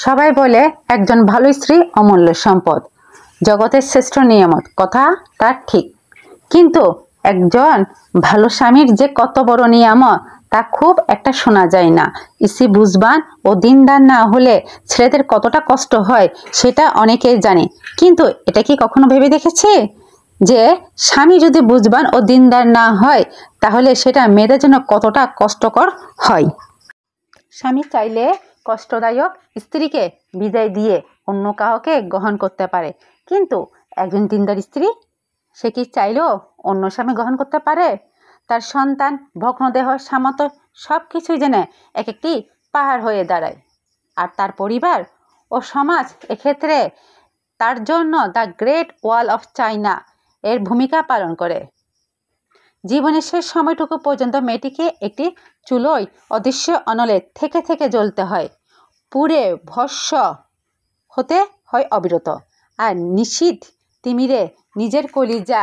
সবাই বলে একজন ভালো স্ত্রী অমূল্য সম্পদ, জগতের শ্রেষ্ঠ নিয়ামত। কথাটা ঠিক, কিন্তু একজন ভালো স্বামীর যে কত বড় নিয়ামত তা খুব একটা শোনা যায় না। স্ত্রী বুঝবান ও দিনদার না হলে ছেলেদের কতটা কষ্ট হয় সেটা অনেকেই জানে, কিন্তু এটা কি কখনো ভেবে দেখেছে যে স্বামী যদি বুঝবান ও দিনদার না হয় তাহলে সেটা মেয়েদের জন্য কতটা কষ্টকর হয়। স্বামী চাইলে কষ্টদায়ক স্ত্রীকে বিদায় দিয়ে অন্য কাউকে গ্রহণ করতে পারে, কিন্তু একজন দিনদার স্ত্রী সে কি চাইলেও অন্য স্বামী গ্রহণ করতে পারে? তার সন্তান, ভগ্নদেহ, সামর্থ্য সব কিছুই যেন এক একটি পাহাড় হয়ে দাঁড়ায়, আর তার পরিবার ও সমাজ এক্ষেত্রে তার জন্য the great wall of China এর ভূমিকা পালন করে। জীবনের শেষ সময়টুকু পর্যন্ত মেয়েটিকে একটি চুলোয় অদৃশ্য অনলে থেকে থেকে জ্বলতে হয়, পুড়ে ভস্ম হতে হয় অবিরত, আর নিশীথ তিমিরে নিজের কলিজা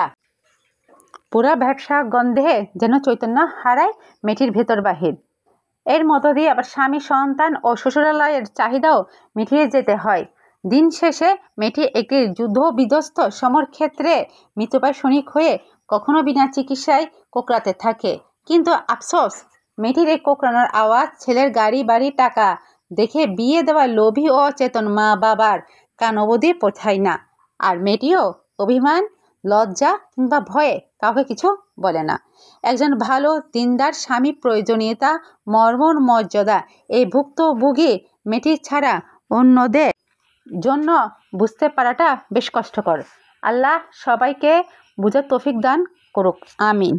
পুরা ব্যবসা গন্ধে যেন চৈতন্য হারায় মেয়েটির ভেতর বাহির। এর মধ্য দিয়ে আবার স্বামী, সন্তান ও শ্বশুরালয়ের চাহিদাও মিটিয়ে যেতে হয়। দিন শেষে মেয়েটি একটি যুদ্ধ বিধ্বস্ত সমরক্ষেত্রে মৃত্যুপায় সৈনিক হয়ে কখনো বিনা চিকিৎসায় কোঁকড়াতে থাকে, কিন্তু আফসোস, মেয়েটির এই কোঁকড়ানোর আওয়াজ ছেলের গাড়ি বাড়ি টাকা দেখে বিয়ে দেওয়া লোভী ও অচেতন মা বাবার কান অবধি পৌঁছায় না, আর মেয়েটিও অভিমান, লজ্জা কিংবা ভয়ে কাউকে কিছু বলে না। একজন ভালো দিনদার স্বামী প্রয়োজনীয়তা, মর্মর মর্যাদা এই ভুক্তভোগী মেয়েটি ছাড়া অন্যদের জন্য বুঝতে পারাটা বেশ কষ্টকর। আল্লাহ সবাইকে বুঝার তৌফিক দান করুক, আমিন।